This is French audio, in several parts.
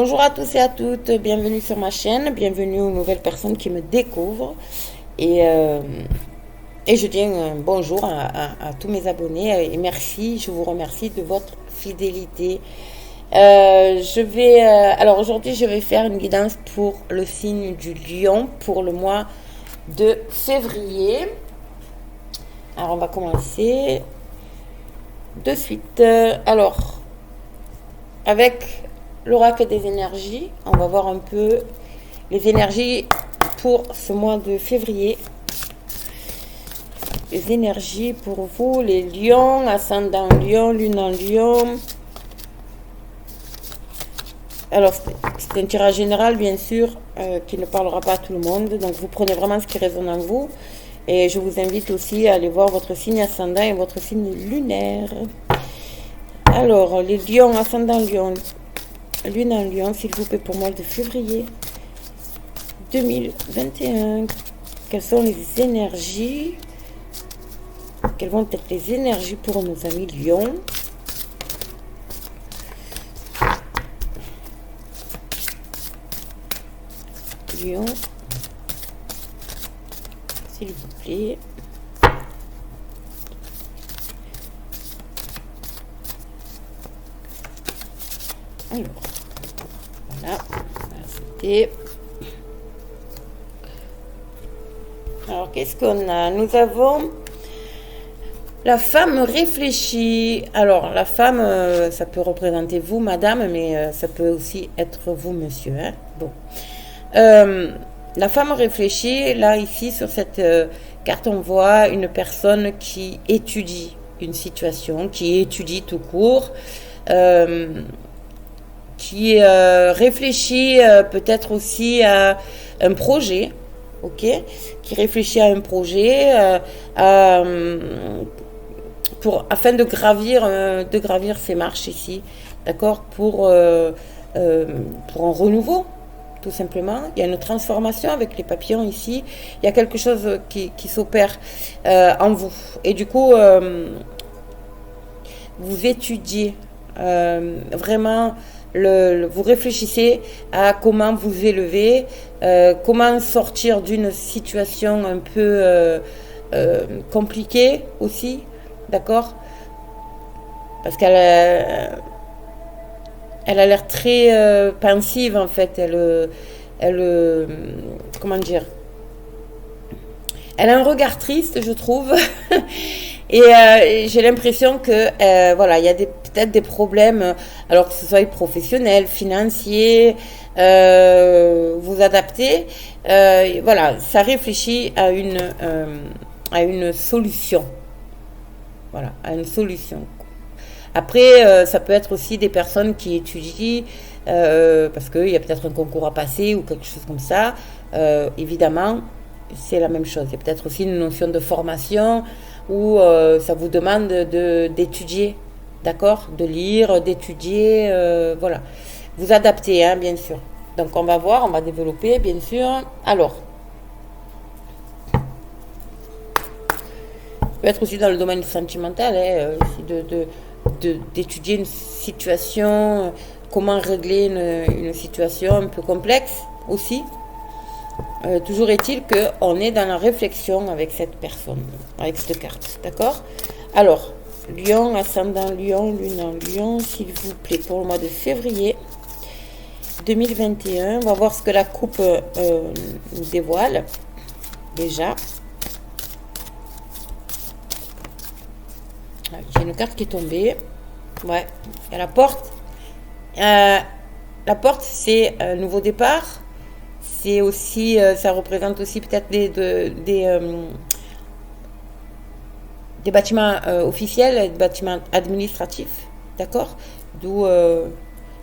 Bonjour à tous et à toutes, bienvenue sur ma chaîne, bienvenue aux nouvelles personnes qui me découvrent. Et, euh, et je dis un bonjour à tous mes abonnés et merci, je vous remercie de votre fidélité. Alors aujourd'hui, je vais faire une guidance pour le signe du Lion pour le mois de février. Alors on va commencer de suite. Alors, avec l'oracle des énergies, on va voir un peu les énergies pour ce mois de février. Les énergies pour vous, les lions, ascendant lion, lune en lion. Alors, c'est un tirage général, bien sûr, qui ne parlera pas à tout le monde. Donc, vous prenez vraiment ce qui résonne en vous. Et je vous invite aussi à aller voir votre signe ascendant et votre signe lunaire. Alors, les lions, ascendant lion, lune en lion, s'il vous plaît, pour moi, de février 2021. Quelles sont les énergies? Quelles vont être les énergies pour nos amis lions? Lion, s'il vous plaît. Alors, voilà, c'était. Alors, qu'est-ce qu'on a? Nous avons la femme réfléchie. Alors, la femme, ça peut représenter vous, madame, mais ça peut aussi être vous, monsieur. Hein. Bon. La femme réfléchie, là, ici, sur cette carte, on voit une personne qui étudie une situation, qui étudie tout court, qui réfléchit peut-être aussi à un projet, ok, qui réfléchit à un projet afin de gravir ces marches ici, d'accord, pour un renouveau, tout simplement. Il y a une transformation avec les papillons ici, il y a quelque chose qui s'opère en vous, et du coup, vous étudiez vraiment, vous réfléchissez à comment vous élever, comment sortir d'une situation un peu compliquée aussi, d'accord? Parce qu'elle elle a l'air très pensive en fait. Comment dire? Elle a un regard triste, je trouve. Et j'ai l'impression que voilà, il y a peut-être des problèmes, alors que ce soit professionnels, financiers, vous adaptez. Voilà, ça réfléchit à une solution. Voilà, à une solution. Après, ça peut être aussi des personnes qui étudient parce qu'il y a peut-être un concours à passer ou quelque chose comme ça. Évidemment, c'est la même chose. Il y a peut-être aussi une notion de formation où ça vous demande d'étudier, d'accord? De lire, d'étudier, voilà. Vous adaptez, hein, bien sûr. Donc on va voir, on va développer, bien sûr. Alors, peut être aussi dans le domaine sentimental, hein, d'étudier une situation, comment régler une situation un peu complexe aussi. Toujours est-il qu'on est dans la réflexion avec cette personne, avec cette carte, d'accord? Alors, lion, ascendant lion, lune en lion, s'il vous plaît, pour le mois de février 2021. On va voir ce que la coupe nous dévoile, déjà. J'ai une carte qui est tombée. Ouais, il y a la porte. La porte, c'est un nouveau départ. C'est aussi, ça représente aussi peut-être des bâtiments officiels, des bâtiments administratifs, d'accord? D'où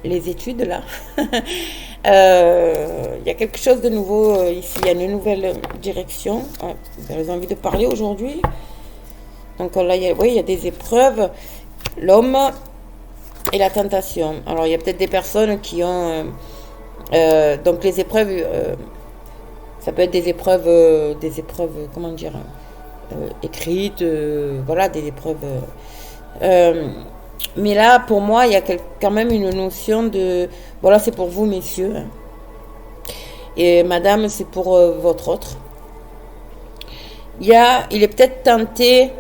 les études, là. Il y a quelque chose de nouveau ici, il y a une nouvelle direction. J'ai envie de parler aujourd'hui. Donc là, oui, il y a des épreuves, l'homme et la tentation. Alors, il y a peut-être des personnes qui ont... donc, les épreuves, ça peut être des épreuves, comment dire, écrites, voilà, des épreuves Mais là, pour moi, il y a quand même une notion de... Voilà, c'est pour vous, messieurs. Et madame, c'est pour votre autre. Il est peut-être tenté,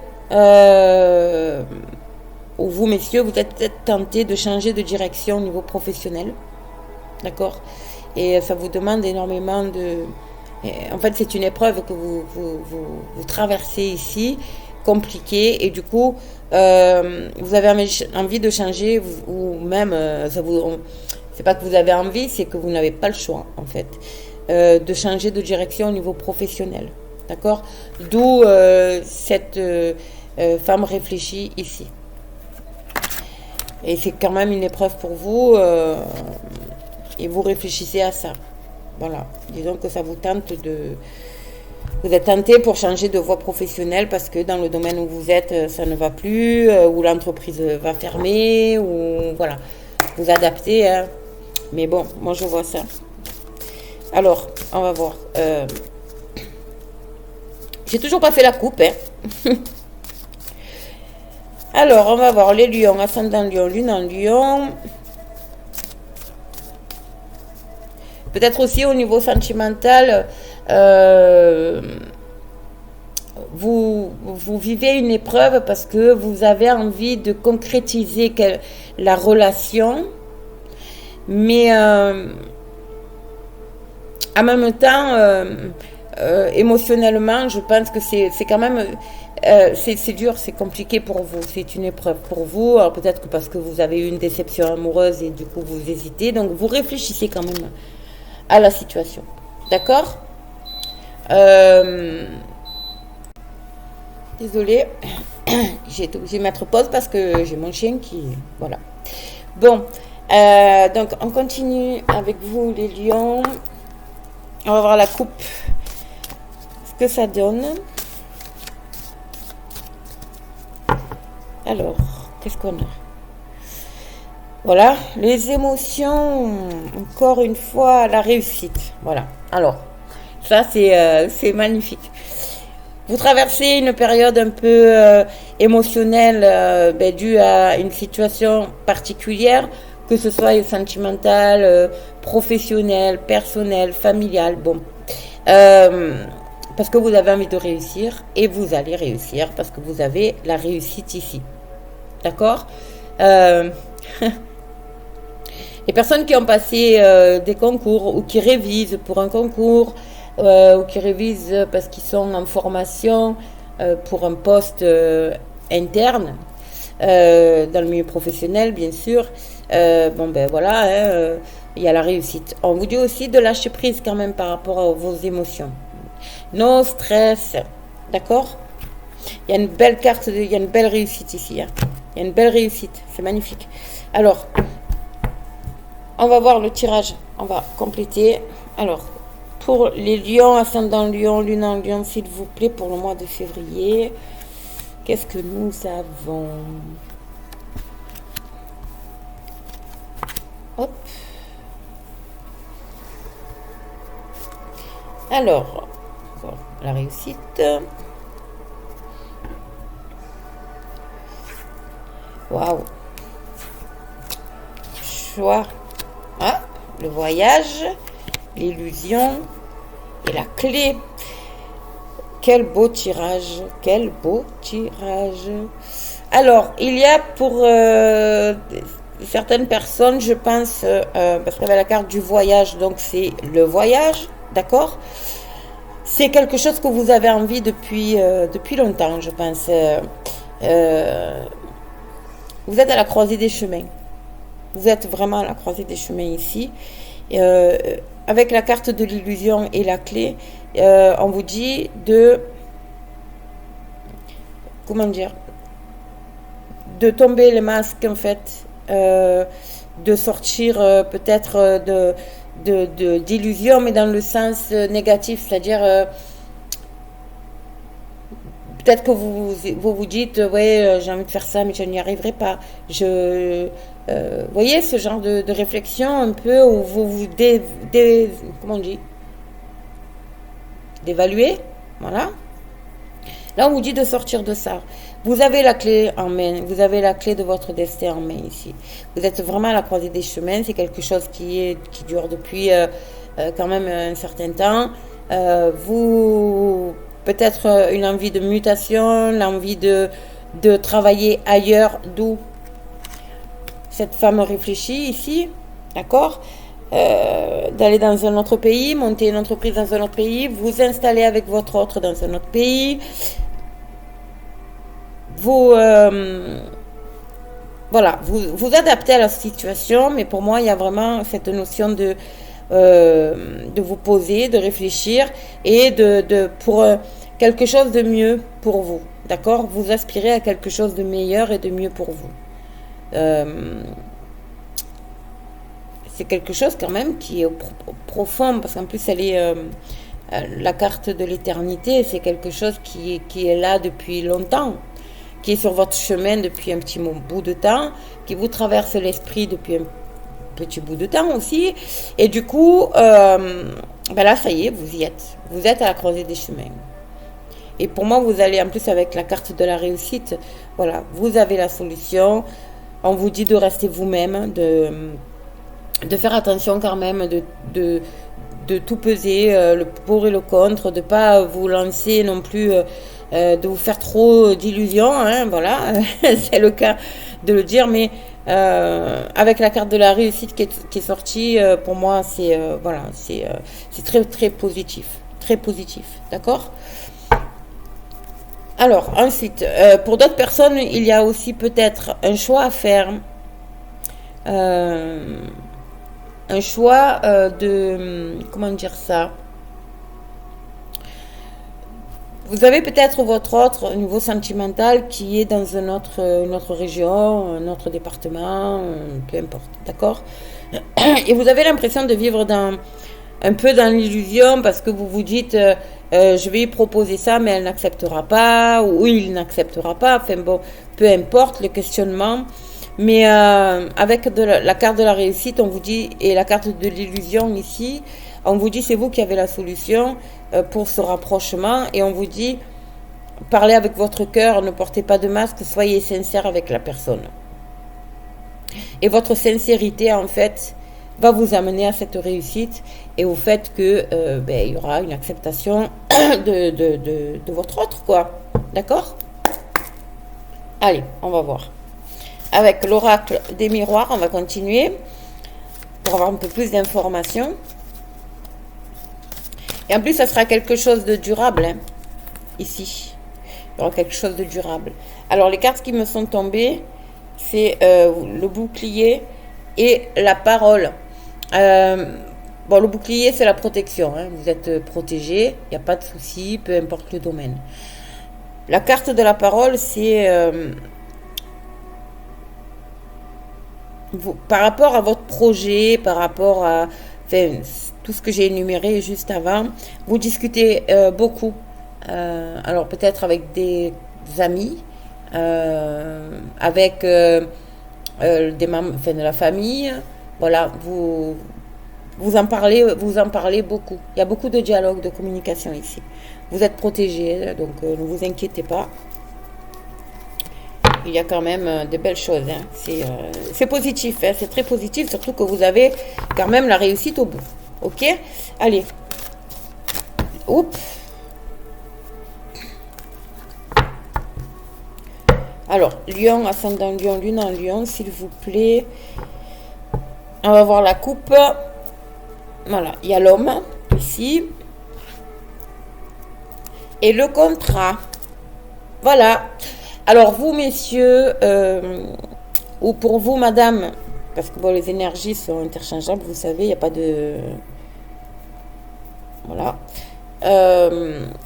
ou vous, messieurs, vous êtes peut-être tenté de changer de direction au niveau professionnel. D'accord? Et ça vous demande énormément de... En fait, c'est une épreuve que vous traversez ici, compliquée, et du coup, vous avez envie de changer, ou même, c'est pas que vous avez envie, c'est que vous n'avez pas le choix, en fait, de changer de direction au niveau professionnel. D'accord? D'où cette femme réfléchie ici. Et c'est quand même une épreuve pour vous, et vous réfléchissez à ça. Voilà, disons que ça vous tente de... Vous êtes tenté pour changer de voie professionnelle parce que dans le domaine où vous êtes, ça ne va plus, ou l'entreprise va fermer, ou voilà, vous adaptez. Hein. Mais bon, moi je vois ça. Alors, on va voir. J'ai toujours pas fait la coupe. Hein. Alors, on va voir les lions, ascendant lion, lune en lion. Peut-être aussi au niveau sentimental, vous vivez une épreuve parce que vous avez envie de concrétiser la relation, mais en même temps, émotionnellement, je pense que c'est quand même... c'est dur, c'est compliqué pour vous, c'est une épreuve pour vous. Alors peut-être que parce que vous avez eu une déception amoureuse et du coup vous hésitez, donc vous réfléchissez quand même à la situation. D'accord? Désolée, j'ai été obligée de mettre pause parce que j'ai mon chien qui... Voilà. Bon, donc on continue avec vous les lions. On va voir la coupe, ce que ça donne. Alors, qu'est-ce qu'on a? Voilà, les émotions, encore une fois, la réussite. Voilà, alors, ça c'est magnifique. Vous traversez une période un peu émotionnelle due à une situation particulière, que ce soit sentimentale, professionnelle, personnelle, familiale. Bon, parce que vous avez envie de réussir et vous allez réussir parce que vous avez la réussite ici. D'accord? Les personnes qui ont passé des concours ou qui révisent pour un concours ou qui révisent parce qu'ils sont en formation pour un poste interne dans le milieu professionnel, bien sûr. Bon, ben voilà, hein, il y a la réussite. On vous dit aussi de lâcher prise quand même par rapport à vos émotions. No stress, d'accord? Il y a une belle carte, il y a une belle réussite ici. Hein. Il y a une belle réussite, c'est magnifique. Alors, on va voir le tirage, on va compléter. Alors, pour les lions, ascendant lion, lune en lion, s'il vous plaît, pour le mois de février, qu'est-ce que nous avons? Hop. Alors, la réussite. Waouh. Choix. Ah, le voyage, l'illusion et la clé. Quel beau tirage. Quel beau tirage. Alors, il y a pour certaines personnes, je pense, parce qu'il y avait la carte du voyage, donc c'est le voyage, d'accord? C'est quelque chose que vous avez envie depuis longtemps, je pense. Vous êtes à la croisée des chemins. Vous êtes vraiment à la croisée des chemins ici. Avec la carte de l'illusion et la clé, on vous dit de... Comment dire? De tomber les masques, en fait. De sortir peut-être d'illusion, mais dans le sens négatif. C'est-à-dire... peut-être que vous dites, ouais, j'ai envie de faire ça, mais je n'y arriverai pas. Voyez ce genre de réflexion un peu où vous comment on dit, d'évaluer, voilà. Là, on vous dit de sortir de ça. Vous avez la clé en main, vous avez la clé de votre destin en main ici. Vous êtes vraiment à la croisée des chemins, c'est quelque chose qui dure depuis quand même un certain temps. Vous, peut-être une envie de mutation, l'envie de travailler ailleurs, d'où cette femme réfléchit ici, d'accord, d'aller dans un autre pays, monter une entreprise dans un autre pays, vous installer avec votre autre dans un autre pays, vous, voilà, vous adaptez à la situation, mais pour moi, il y a vraiment cette notion de vous poser, de réfléchir et pour quelque chose de mieux pour vous, d'accord? Vous aspirez à quelque chose de meilleur et de mieux pour vous. C'est quelque chose quand même qui est profond, parce qu'en plus, elle est la carte de l'éternité, c'est quelque chose qui est là depuis longtemps, qui est sur votre chemin depuis un petit bout de temps, qui vous traverse l'esprit depuis un petit bout de temps aussi. Et du coup, ben là, ça y est, vous y êtes. Vous êtes à la croisée des chemins. Et pour moi, vous allez en plus avec la carte de la réussite. Voilà, vous avez la solution. On vous dit de rester vous-même, de faire attention quand même, de tout peser, le pour et le contre, de ne pas vous lancer non plus, de vous faire trop d'illusions, hein, voilà, c'est le cas de le dire, mais avec la carte de la réussite qui est sortie, pour moi, c'est voilà, c'est très très positif, d'accord? Alors, ensuite, pour d'autres personnes, il y a aussi peut-être un choix à faire, un choix comment dire ça? Vous avez peut-être votre autre au niveau sentimental qui est dans une autre région, un autre département, peu importe, d'accord? Et vous avez l'impression de vivre un peu dans l'illusion parce que vous vous dites je vais lui proposer ça mais elle n'acceptera pas ou il n'acceptera pas, enfin bon, peu importe le questionnement. Mais avec la carte de la réussite, on vous dit, et la carte de l'illusion ici, on vous dit c'est vous qui avez la solution pour ce rapprochement, et on vous dit parlez avec votre cœur, ne portez pas de masque, soyez sincère avec la personne. Et votre sincérité en fait va vous amener à cette réussite et au fait que il y aura une acceptation de votre autre, quoi. D'accord? Allez, on va voir. Avec l'oracle des miroirs, on va continuer pour avoir un peu plus d'informations. Et en plus, ça sera quelque chose de durable, hein, ici. Il y aura quelque chose de durable. Alors, les cartes qui me sont tombées, c'est le bouclier et la parole. Bon, le bouclier, c'est la protection, hein. Vous êtes protégé, il n'y a pas de souci, peu importe le domaine. La carte de la parole, c'est... par rapport à votre projet, par rapport à tout ce que j'ai énuméré juste avant, vous discutez beaucoup. Alors peut-être avec des amis, avec des membres de la famille. Voilà, vous en parlez beaucoup. Il y a beaucoup de dialogue, de communication ici. Vous êtes protégé, donc ne vous inquiétez pas. Il y a quand même de belles choses, hein. C'est positif, hein. C'est très positif, surtout que vous avez quand même la réussite au bout. Ok? Allez. Oups. Alors, lion, ascendant lion, lune en lion, s'il vous plaît. On va voir la coupe. Voilà, il y a l'homme, ici. Et le contrat. Voilà. Alors, vous, messieurs, ou pour vous, madame, parce que bon, les énergies sont interchangeables, vous savez, il n'y a pas de... Voilà.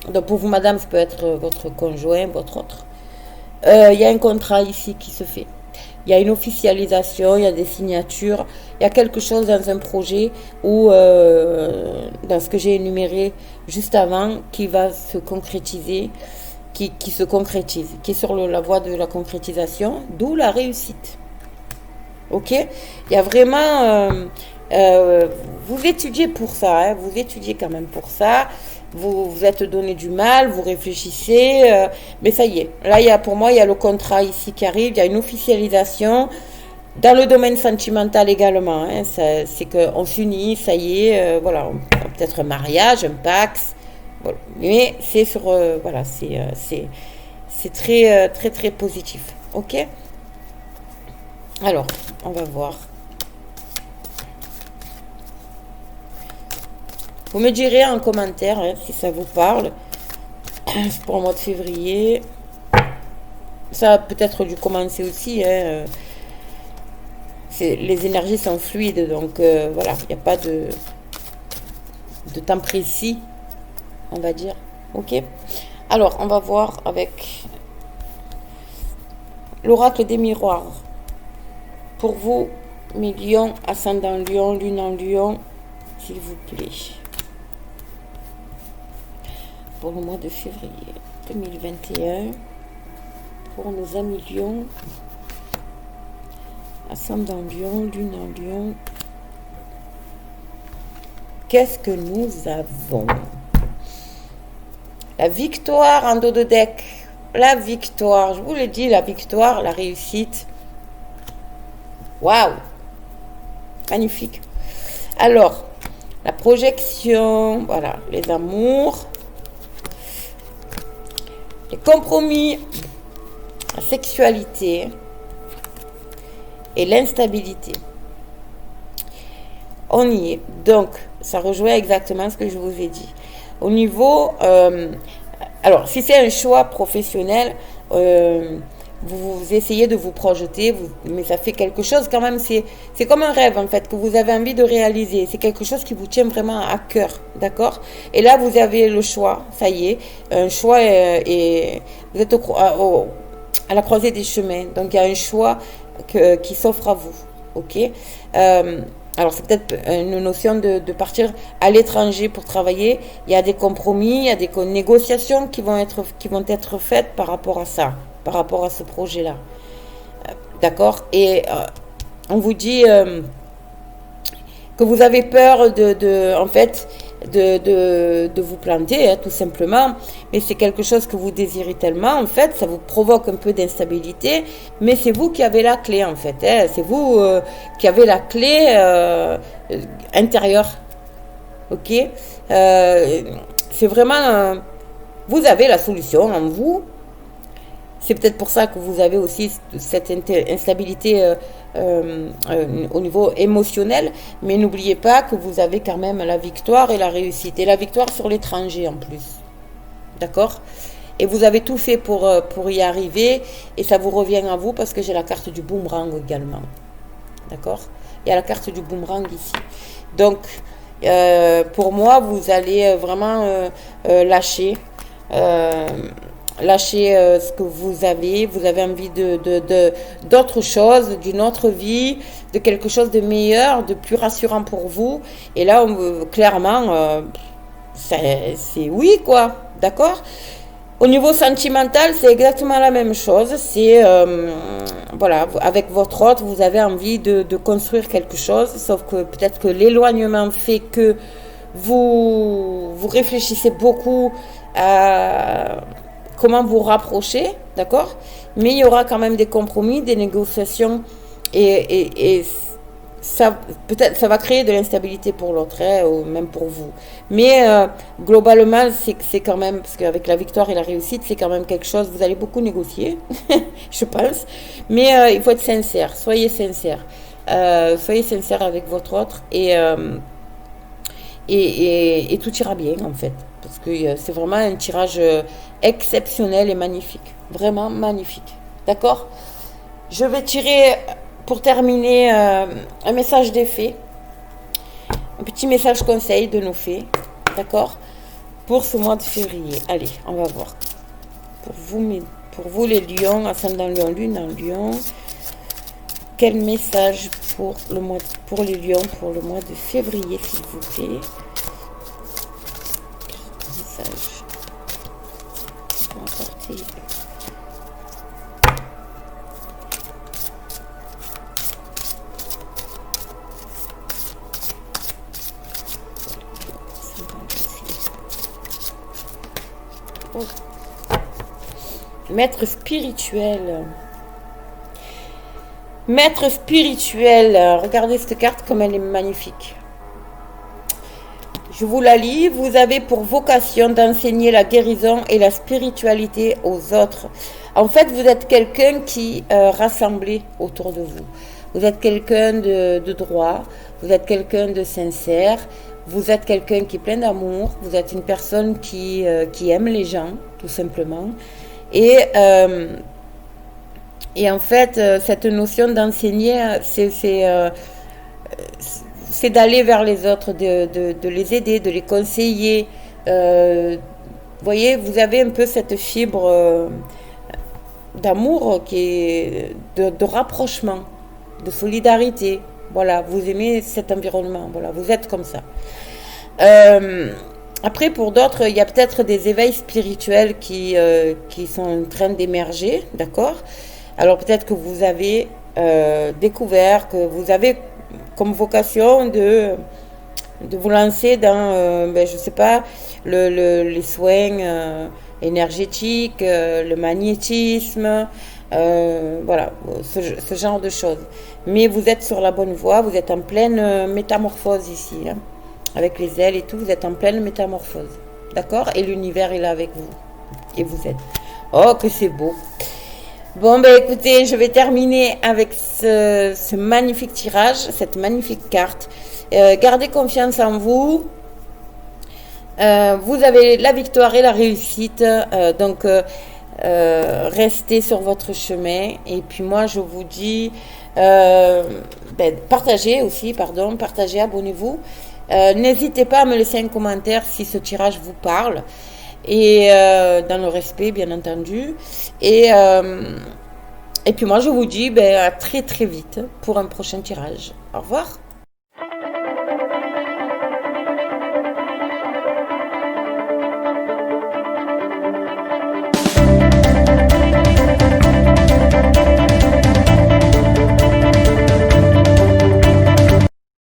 Donc, pour vous, madame, ça peut être votre conjoint, votre autre. Il y a un contrat ici qui se fait. Il y a une officialisation, il y a des signatures, il y a quelque chose dans un projet ou dans ce que j'ai énuméré juste avant qui va se concrétiser. Qui se concrétise, qui est sur la voie de la concrétisation, d'où la réussite. Ok? Il y a vraiment... vous étudiez pour ça, hein, vous étudiez quand même pour ça. vous vous êtes donné du mal, vous réfléchissez, mais ça y est. Là, pour moi, il y a le contrat ici qui arrive, il y a une officialisation. Dans le domaine sentimental également, hein, c'est qu'on s'unit, ça y est, voilà, peut-être un mariage, un pax, voilà. Mais c'est sur, voilà, c'est très, très, très positif, ok? Alors, on va voir. Vous me direz en commentaire hein, si ça vous parle. Pour le mois de février. Ça a peut-être dû commencer aussi. Hein. Les énergies sont fluides. Donc voilà, il n'y a pas de temps précis. On va dire. Ok. Alors, on va voir avec l'oracle des miroirs. Pour vous, mes lions, ascendant lion, lune en lion, s'il vous plaît. Pour le mois de février 2021, pour nos amis lions, ascendant lion, lune en lion, qu'est-ce que nous avons? La victoire en dos de deck. La victoire, je vous l'ai dit, la victoire, la réussite. Waouh! Magnifique. Alors, la projection, voilà, les amours. Les compromis, la sexualité et l'instabilité. On y est. Donc, ça rejoint exactement ce que je vous ai dit. Au niveau... alors, si c'est un choix professionnel, vous essayez de vous projeter, mais ça fait quelque chose quand même, c'est comme un rêve en fait, que vous avez envie de réaliser. C'est quelque chose qui vous tient vraiment à cœur, d'accord? Et là, vous avez le choix, ça y est, un choix et vous êtes à la croisée des chemins. Donc, il y a un choix qui s'offre à vous, ok? Alors, c'est peut-être une notion de partir à l'étranger pour travailler. Il y a des compromis, il y a des négociations qui vont être faites par rapport à ça, par rapport à ce projet-là. D'accord? Et on vous dit que vous avez peur en fait, de vous planter, hein, tout simplement. Mais c'est quelque chose que vous désirez tellement, en fait, ça vous provoque un peu d'instabilité. Mais c'est vous qui avez la clé, en fait. Hein. C'est vous qui avez la clé intérieure. Ok? C'est vraiment... vous avez la solution en vous. C'est peut-être pour ça que vous avez aussi cette instabilité au niveau émotionnel. Mais n'oubliez pas que vous avez quand même la victoire et la réussite. Et la victoire sur l'étranger en plus. D'accord? Et vous avez tout fait pour y arriver. Et ça vous revient à vous parce que j'ai la carte du boomerang également. D'accord? Il y a la carte du boomerang ici. Donc, pour moi, vous allez vraiment lâcher... lâchez ce que vous avez envie d'autre chose, d'une autre vie, de quelque chose de meilleur, de plus rassurant pour vous. Et là, clairement, c'est oui, quoi, d'accord? Au niveau sentimental, c'est exactement la même chose. C'est, voilà, avec votre autre, vous avez envie de construire quelque chose, sauf que peut-être que l'éloignement fait que vous réfléchissez beaucoup à... comment vous rapprocher, d'accord? Mais il y aura quand même des compromis, des négociations et ça, peut-être, ça va créer de l'instabilité pour l'autre, hein, ou même pour vous. Mais globalement, c'est quand même, parce qu'avec la victoire et la réussite, c'est quand même quelque chose, vous allez beaucoup négocier, je pense. Mais il faut être sincère, soyez sincère. Soyez sincère avec votre autre et tout ira bien, en fait. Parce que c'est vraiment un tirage exceptionnel et magnifique. Vraiment magnifique. D'accord? Je vais tirer, pour terminer, un message des fées. Un petit message conseil de nos fées. D'accord? Pour ce mois de février. Allez, on va voir. Pour vous les lions, ascendant lion, lune en lion. Quel message pour les lions pour le mois de février, s'il vous plaît? Message. Apporter. Oh. Maître spirituel. Maître spirituel. Regardez cette carte comme elle est magnifique. Je vous la lis. Vous avez pour vocation d'enseigner la guérison et la spiritualité aux autres. En fait, vous êtes quelqu'un qui rassemblé autour de vous. Vous êtes quelqu'un de droit. Vous êtes quelqu'un de sincère. Vous êtes quelqu'un qui est plein d'amour. Vous êtes une personne qui aime les gens, tout simplement. Et en fait, cette notion d'enseigner, c'est d'aller vers les autres, de les aider, de les conseiller. Vous voyez, vous avez un peu cette fibre d'amour qui est de rapprochement, de solidarité. Voilà, vous aimez cet environnement. Voilà, vous êtes comme ça. Après, pour d'autres, il y a peut-être des éveils spirituels qui sont en train d'émerger, d'accord? Alors peut-être que vous avez découvert, que vous avez comme vocation de vous lancer dans, je sais pas, les soins énergétiques, le magnétisme, voilà, ce genre de choses. Mais vous êtes sur la bonne voie, vous êtes en pleine métamorphose ici, hein, avec les ailes et tout, vous êtes en pleine métamorphose, d'accord? Et l'univers est là avec vous, et vous êtes. Oh, que c'est beau! Bon, ben écoutez, je vais terminer avec ce magnifique tirage, cette magnifique carte. Gardez confiance en vous. Vous avez la victoire et la réussite. Donc, restez sur votre chemin. Et puis moi, je vous dis, partagez aussi, partagez, abonnez-vous. N'hésitez pas à me laisser un commentaire si ce tirage vous parle. Et dans le respect, bien entendu. Et puis moi, je vous dis à très très vite pour un prochain tirage. Au revoir.